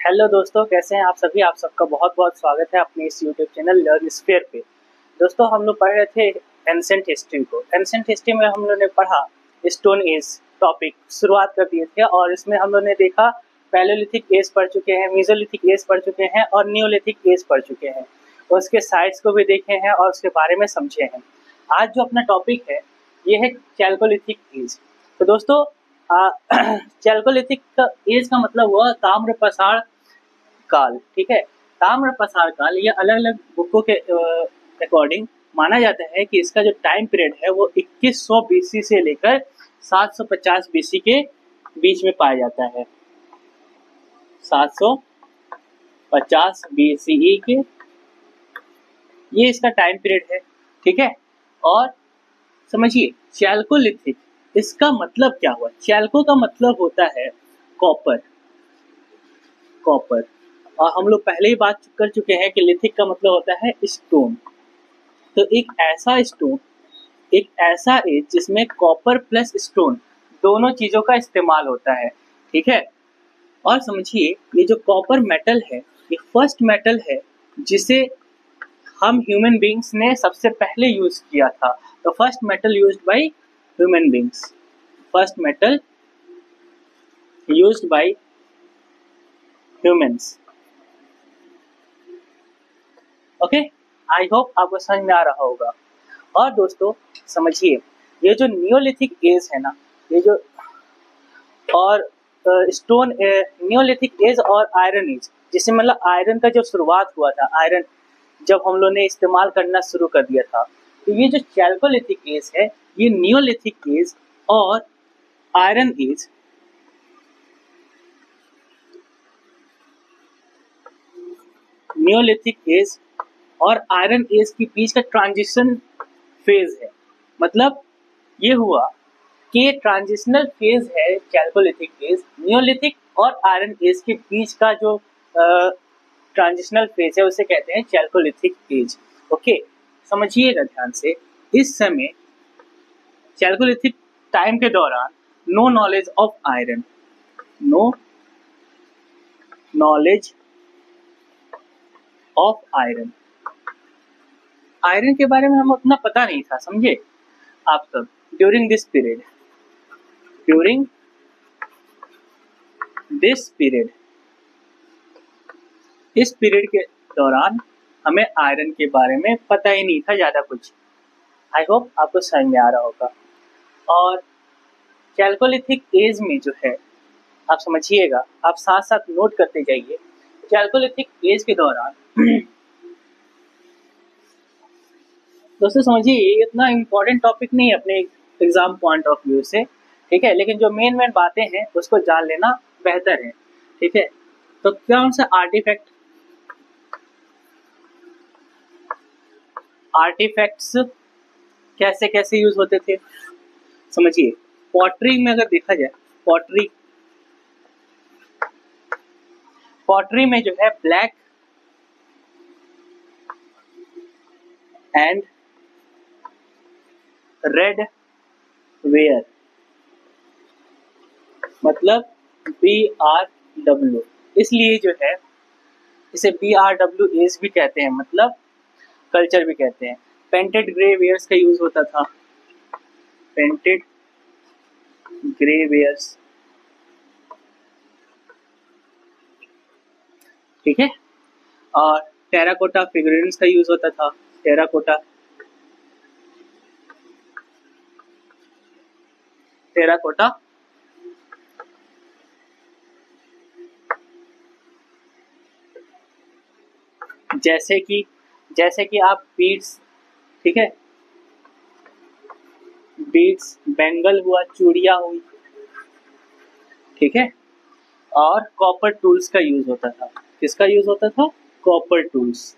Hello दोस्तों, कैसे हैं आप सभी। आप सबका बहुत बहुत स्वागत है अपने इस यूट्यूब चैनल लर्न स्फीयर पे। दोस्तों, हम लोग पढ़ रहे थे एंशिएंट हिस्ट्री को। एंशिएंट हिस्ट्री में हम लोग ने पढ़ा स्टोन एज टॉपिक शुरुआत कर दिए थे, और इसमें हम लोग ने देखा पैलेयोलिथिक एज पढ़ चुके हैं, मेसोलिथिक एज पढ़ चुके हैं और नियोलिथिक एज पढ़ चुके हैं। और उसके साइट्स को भी देखे हैं और उसके बारे में समझे हैं। आज जो अपना टॉपिक है ये है चैल्कोलिथिक एज। तो दोस्तों, चैल्कोलिथिक एज का मतलब हुआ ताम्र पसार काल। ठीक है, ताम्र पसार काल ये अलग अलग बुकों के अकॉर्डिंग माना जाता है कि इसका जो टाइम पीरियड है वो 2100 बीसी से लेकर 750 बीसी के बीच में पाया जाता है। 750 बीसीई के ये इसका टाइम पीरियड है। ठीक है, और समझिए चैल्कोलिथिक इसका मतलब क्या हुआ। चैल्को का मतलब होता है कॉपर। कॉपर, और हम लोग पहले ही बात कर चुके हैं कि लिथिक का मतलब होता है स्टोन। तो एक ऐसा एज जिसमें कॉपर प्लस स्टोन दोनों चीजों का इस्तेमाल होता है। ठीक है, और समझिए ये जो कॉपर मेटल है ये फर्स्ट मेटल है जिसे हम ह्यूमन बींग्स ने सबसे पहले यूज किया था। तो first metal used by human beings, first metal used by humans. Okay, I hope आपको समझ में आ रहा होगा। और दोस्तों समझिए ये जो नियोलिथिक एज है ना, ये जो और स्टोन नियोलिथिक एज और आयरन एज, जिससे मतलब आयरन का जो शुरुआत हुआ था, आयरन जब हम लोग ने इस्तेमाल करना शुरू कर दिया था, तो ये जो चैल्कोलिथिक एज है ये नियोलिथिक एज और आयरन एज नियोलिथिक एज और आयरन एज के बीच का ट्रांजिशन फेज है। मतलब ये हुआ कि ट्रांजिशनल फेज है चैल्कोलिथिक एज, नियोलिथिक और आयरन एज के बीच का जो ट्रांजिशनल फेज है उसे कहते हैं चैल्कोलिथिक एज। ओके, समझिएगा ध्यान से। इस समय चैल्कोलिथिक टाइम के दौरान no knowledge of iron, no knowledge of iron, iron के बारे में हमें उतना पता नहीं था, समझे आप सब। ड्यूरिंग दिस पीरियड इस पीरियड के दौरान हमें आयरन के बारे में पता ही नहीं था ज़्यादा कुछ। आई होप आपको समझ में आ रहा होगा। और चैल्कोलिथिक एज में जो है आप समझिएगा, आप साथ साथ नोट करते जाइए। चैल्कोलिथिक एज के दौरान दोस्तों समझिए ये इतना इम्पोर्टेंट टॉपिक नहीं है अपने एग्जाम पॉइंट ऑफ व्यू से। ठीक है, लेकिन जो मेन बातें हैं उसको जान लेना बेहतर है। ठीक है, तो कौन सा आर्टिफैक्ट्स कैसे कैसे यूज होते थे समझिए। पॉटरी में अगर देखा जाए, पॉटरी में जो है ब्लैक एंड रेड वेयर, मतलब BRW, इसलिए जो है इसे BRW एज भी कहते हैं, मतलब कल्चर भी कहते हैं। पेंटेड ग्रे वेयर्स का यूज होता था, पेंटेड ग्रे वेयर्स। ठीक है, और टेराकोटा फिगरेंस का यूज होता था, टेराकोटा जैसे कि आप बीड्स, ठीक है, बीड्स, बैंगल हुआ, चूड़ियां हुई, ठीक है। और कॉपर टूल्स का यूज होता था। किसका यूज होता था? कॉपर टूल्स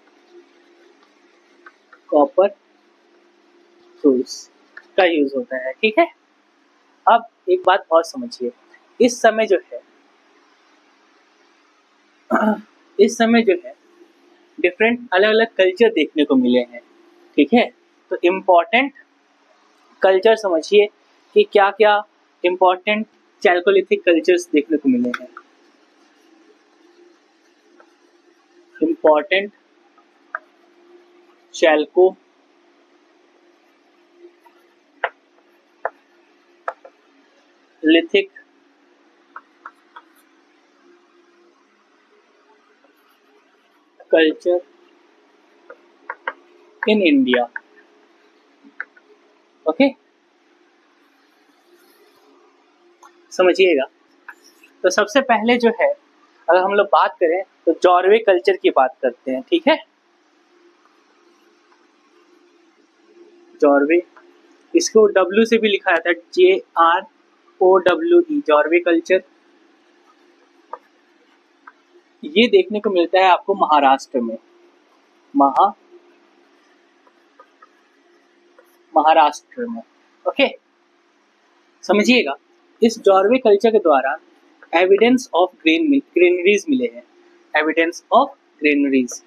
का यूज होता है। ठीक है, अब एक बात और समझिए। इस समय जो है डिफरेंट अलग अलग कल्चर देखने को मिले हैं। ठीक है, तो इम्पोर्टेंट कल्चर समझिए कि क्या क्या इम्पोर्टेंट चैल्कोलिथिक कल्चर्स देखने को मिले हैं। Important chalcolithic culture in India. Okay, समझिएगा। तो सबसे पहले जो है, अगर हम लोग बात करें तो जॉर्वे कल्चर की बात करते हैं, ठीक है। जॉर्वे, इसको डब्ल्यू से भी लिखा जाता है, JROWE, जॉर्वे कल्चर। ये देखने को मिलता है आपको महाराष्ट्र में, महाराष्ट्र में। ओके, समझिएगा। इस जॉर्वे कल्चर के द्वारा एविडेंस ऑफ ग्रेनरीज मिले हैं, evidence of granaries.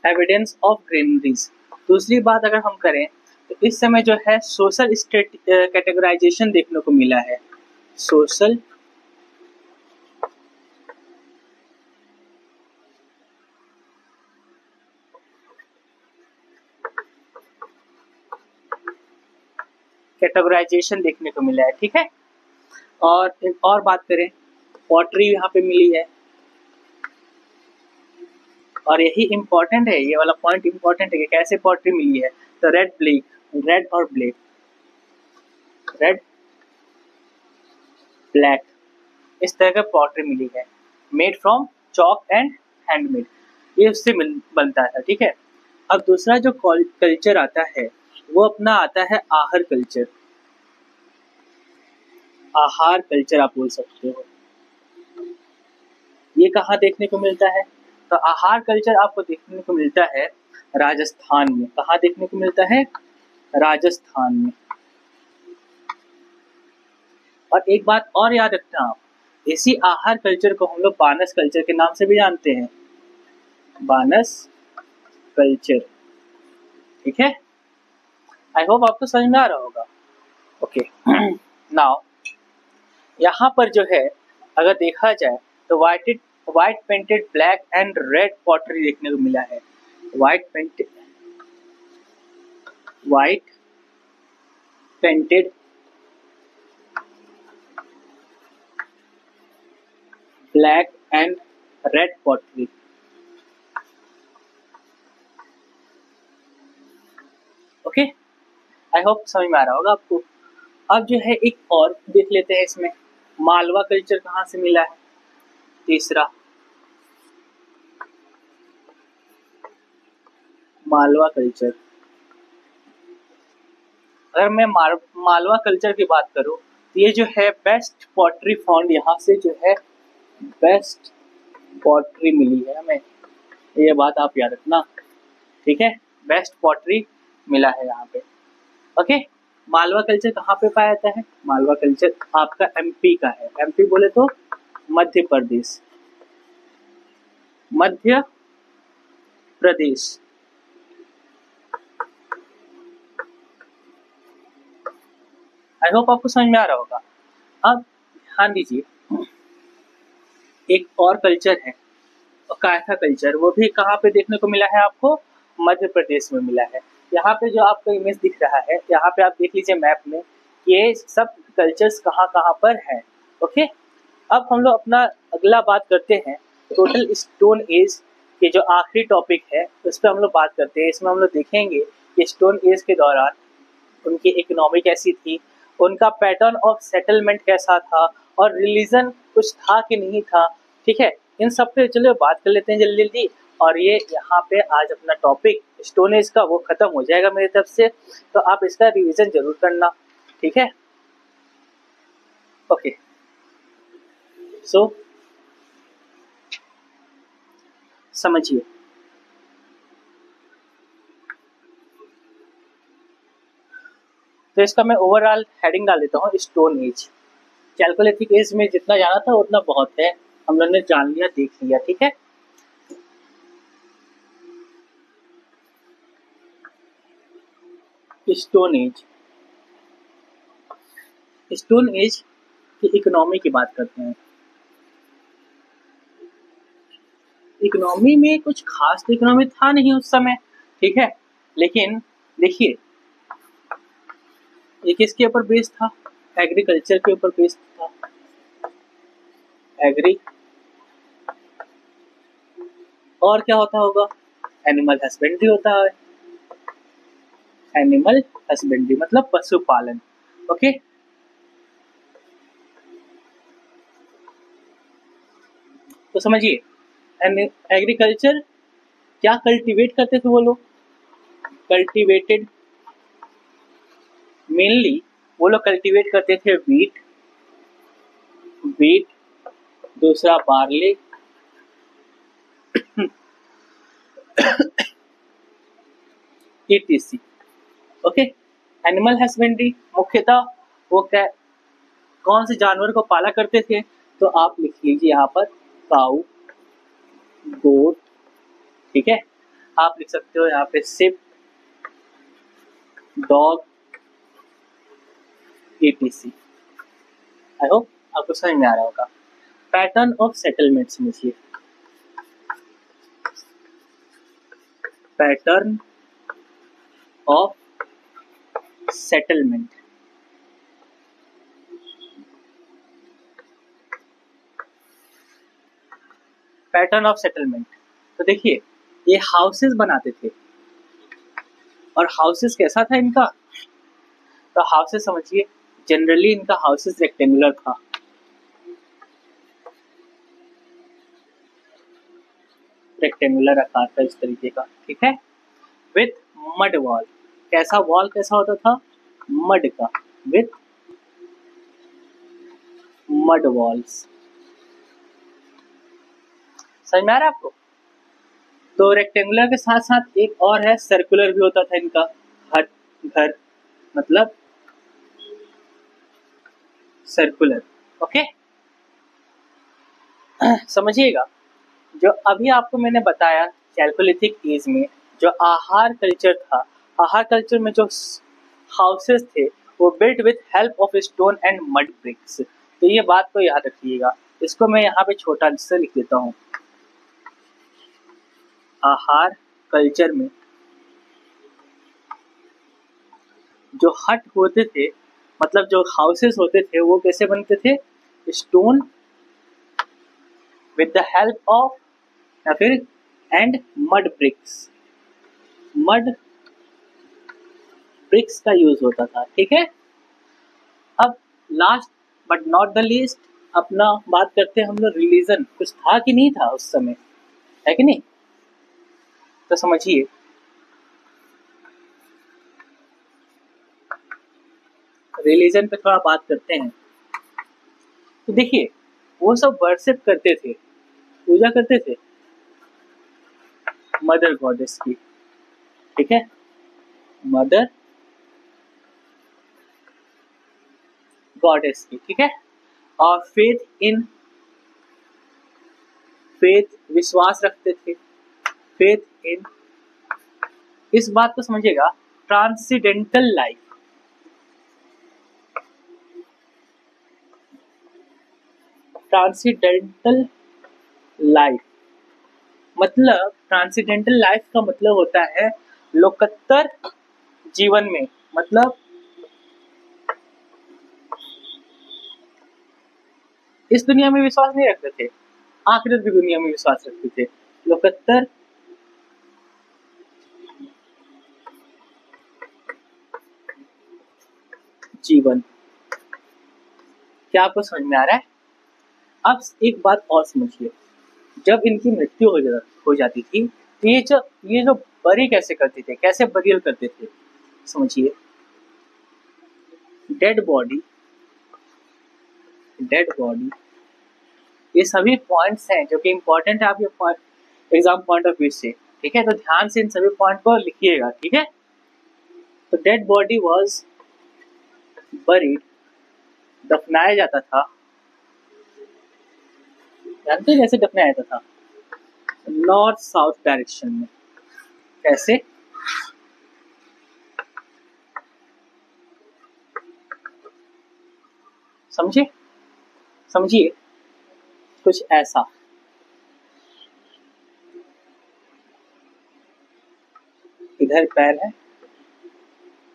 Evidence of granaries. दूसरी बात अगर हम करें तो इस समय जो है सोशल कैटेगराइजेशन देखने को मिला है, सोशल कैटेगराइजेशन देखने को मिला है, ठीक है। और एक और बात करें, पॉटरी यहाँ पे मिली है, और यही इम्पोर्टेंट है, ये वाला पॉइंट इम्पोर्टेंट है कि कैसे पॉटरी मिली है। तो रेड और ब्लैक, रेड ब्लैक, इस तरह का पॉटरी मिली है, made from chalk and handmade, ये उससे बनता है, ठीक है। अब दूसरा जो कल्चर आता है वो अपना आता है आहार कल्चर। आहार कल्चर आप बोल सकते हो। ये कहाँ देखने को मिलता है? तो आहार कल्चर आपको देखने को मिलता है राजस्थान में। कहाँ देखने को मिलता है? राजस्थान में। और एक बात और याद रखना आप, इसी आहार कल्चर को हम लोग बानस कल्चर के नाम से भी जानते हैं, बानस कल्चर, ठीक है। आई होप आपको समझ में आ रहा होगा। ओके, नाउ यहाँ पर जो है अगर देखा जाए तो white painted black and red pottery देखने को मिला है। White painted black and red pottery. Okay, I hope समझ में आ रहा होगा आपको। अब जो है एक और देख लेते हैं इसमें, मालवा कल्चर कहाँ से मिला है। तीसरा, मालवा कल्चर। अगर मैं मालवा कल्चर की बात करूं तो ये जो है बेस्ट पॉटरी फाउंड, यहाँ से जो है बेस्ट पॉटरी मिली है हमें, ये बात आप याद रखना, ठीक है। बेस्ट पॉटरी मिला है यहाँ पे। ओके, मालवा कल्चर कहाँ पे पाया जाता है? मालवा कल्चर आपका एमपी का है। एमपी बोले तो मध्य प्रदेश, मध्य प्रदेश। आई होप आपको समझ में आ रहा होगा। अब ध्यान दीजिए, एक और कल्चर है कायथा कल्चर, वो भी कहाँ पे देखने को मिला है आपको? मध्य प्रदेश में मिला है। यहाँ पे जो आपको इमेज दिख रहा है, यहाँ पे आप देख लीजिए मैप में, ये सब कल्चर्स कहाँ कहाँ पर हैं। ओके, अब हम लोग अपना अगला बात करते हैं टोटल स्टोन एज के जो आखिरी टॉपिक है उस पर हम लोग बात करते हैं। इसमें हम लोग देखेंगे कि स्टोन एज के दौरान उनकी इकोनॉमी कैसी थी, उनका पैटर्न ऑफ सेटलमेंट कैसा था, और रिलीजन कुछ था कि नहीं था, ठीक है। इन सब पे चलो बात कर लेते हैं जल्दी जल्दी। और ये यहाँ पे आज अपना टॉपिक स्टोन एज का वो खत्म हो जाएगा मेरी तरफ से, तो आप इसका रिवीजन जरूर करना, ठीक है। ओके, सो समझिए, तो इसका मैं ओवरऑल हेडिंग डाल देता हूँ, स्टोन एज। कैलकोलिथिक एज में जितना जाना था उतना बहुत है, हम लोगों ने जान लिया, देख लिया, ठीक है। स्टोन एज, स्टोन एज की इकोनॉमी की बात करते हैं। इकोनॉमी में कुछ खास तो इकोनॉमी था नहीं उस समय, ठीक है, लेकिन देखिए ये किसके ऊपर बेस्ड था? एग्रीकल्चर के ऊपर बेस्ड था। एग्री और क्या होता होगा? एनिमल हस्बेंड्री होता है। एनिमल हस्बेंड्री मतलब पशुपालन। ओके, तो समझिए एग्रीकल्चर क्या कल्टीवेट करते थे वो लोग? कल्टीवेटेड मेनली वो लोग कल्टीवेट करते थे वीट, दूसरा barley, etc। Okay, animal husbandry मुख्यतः वो क्या कौन से जानवर को पाला करते थे? तो आप लिख लीजिए यहाँ पर काऊ, गोट, ठीक है, आप लिख सकते हो यहाँ पे ship, dog, etc। I hope आपको समझ में आ रहा होगा। पैटर्न ऑफ सेटलमेंट समझिए। Pattern of settlement, pattern of settlement, तो देखिए ये हाउसेस बनाते थे और हाउसेस कैसा था इनका? तो हाउसेस समझिए जनरली इनका हाउसेस रेक्टेंगुलर था। रेक्टेंगुलर आकार का इस तरीके का, ठीक है, विथ मड वॉल। कैसा वॉल कैसा होता था? मड का, विथ मड वॉल्स। समझ में आ रहा है आपको? तो रेक्टेंगुलर के साथ साथ एक और है, सर्कुलर भी होता था इनका हट, घर, मतलब सर्कुलर। ओके, समझिएगा जो अभी आपको मैंने बताया चैल्कोलिथिक एज में जो आहार कल्चर था, आहार कल्चर में जो हाउसेस थे वो built with help of stone and mud bricks. तो ये बात को याद रखिएगा, इसको मैं यहाँ पे छोटा सा लिख देता हूँ। आहार कल्चर में जो हट होते थे, मतलब जो हाउसेस होते थे वो कैसे बनते थे? Stone with the help of या फिर and mud bricks, mud bricks का यूज होता था, ठीक है। अब last but not the least अपना बात करते हैं हम लोग रिलीजन। कुछ था कि नहीं था उस समय, है कि नहीं? तो समझिए रिलीजन पे थोड़ा बात करते हैं। तो देखिए वो सब वर्शिप करते थे, पूजा करते थे मदर गॉडेस की, ठीक है, मदर गॉडेस की, ठीक है। और फेथ विश्वास रखते थे, फेथ इन, इस बात को समझिएगा, ट्रांसीडेंटल लाइफ, ट्रांसीडेंटल लाइफ मतलब ट्रांसीडेंटल लाइफ का मतलब होता है लोकोत्तर जीवन में, मतलब इस दुनिया में विश्वास नहीं रखते थे, आखिरत की दुनिया में विश्वास रखते थे। लोकोत्तर जीवन, क्या आपको समझ में आ रहा है? अब एक बात और समझिए, जब इनकी मृत्यु हो जाती थी तो ये जो बरी कैसे करते थे, कैसे बरियल करते थे? समझिए डेड बॉडी, डेड बॉडी, ये सभी पॉइंट्स हैं जो कि इम्पोर्टेंट है आपके एग्जाम पॉइंट ऑफ व्यू से, ठीक है। तो ध्यान से इन सभी पॉइंट को लिखिएगा, ठीक है। तो डेड बॉडी वाज बरीड, दफनाया जाता था, जानते हैं कैसे दफनाया जाता था? नॉर्थ साउथ डायरेक्शन में। कैसे? समझे, समझिए कुछ ऐसा। इधर पैर है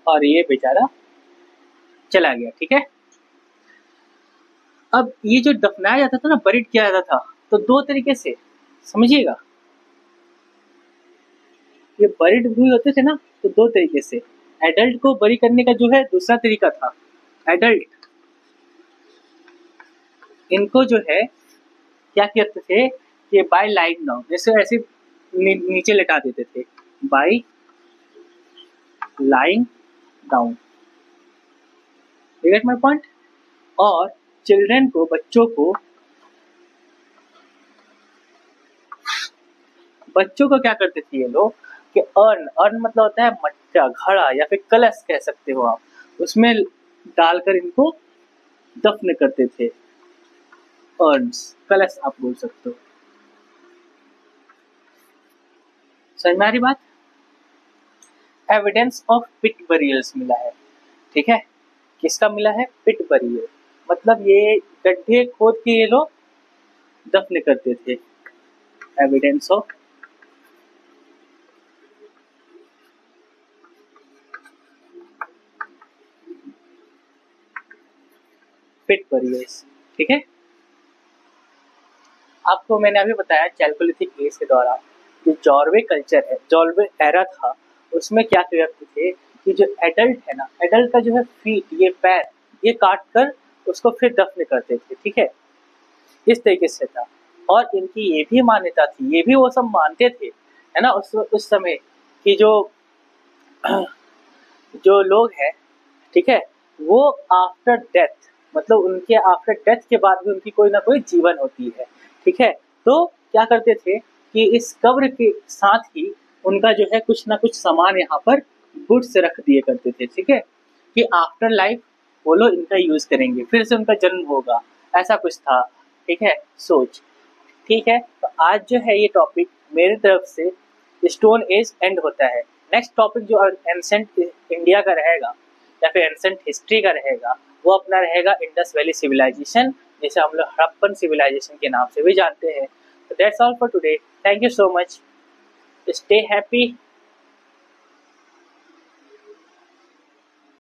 और ये बेचारा चला गया, ठीक है। अब ये जो दफनाया जाता था ना, बरीड किया जाता था, तो दो तरीके से समझिएगा, ये बरीड भी होते थे ना तो दो तरीके से। एडल्ट को बरी करने का जो है दूसरा तरीका था। एडल्ट इनको जो है क्या करते थे कि बाय लाइंग डाउन, जैसे ऐसे नीचे लेटा देते थे, bye lying down, you get my point. और चिल्ड्रन को, बच्चों को क्या करते थे ये लोग कि अर्न मतलब होता है मट्टा, घड़ा या फिर कलश कह सकते हो आप, उसमें डालकर इनको दफन करते थे। अर्न्स, कलश आप बोल सकते हो। समझ में आ रही बात। एविडेंस ऑफ पिट बरियल्स मिला है, ठीक है। किसका मिला है? पिट बरियल, मतलब ये गड्ढे खोद के ये लोग दफन करते थे। एविडेंस ऑफ पिट बरियल्स, ठीक है। आपको मैंने अभी बताया चैल्कोलिथिक एज के दौरान जो जॉर्वे कल्चर है, जॉर्वे एरा था, उसमें क्या करते थे कि जो एडल्ट है ना, एडल्ट का जो है फीट, ये पैर, ये काट कर उसको फिर दफन करते थे, ठीक है। इस तरीके से था। और इनकी ये भी मान्यता थी, ये भी वो सब मानते थे, है ना, उस समय कि जो लोग हैं, ठीक है, वो आफ्टर डेथ, मतलब उनके आफ्टर डेथ के बाद भी उनकी कोई ना कोई जीवन होती है, ठीक है। तो क्या करते थे कि इस कब्र के साथ ही उनका जो है कुछ ना कुछ सामान यहाँ पर गुड्स रख दिए करते थे, ठीक है, कि आफ्टर लाइफ वो लोग इनका यूज करेंगे, फिर से उनका जन्म होगा, ऐसा कुछ था, ठीक है, सोच। ठीक है, तो आज जो है ये टॉपिक मेरी तरफ से स्टोन एज एंड होता है। नेक्स्ट टॉपिक जो एंसेंट इंडिया का रहेगा या फिर एंसेंट हिस्ट्री का रहेगा, वो अपना रहेगा इंडस वैली सिविलाइजेशन, जिसे हम लोग हड़प्पन सिविलाइजेशन के नाम से भी जानते हैं। तो that's all for today, thank you so much, stay happy,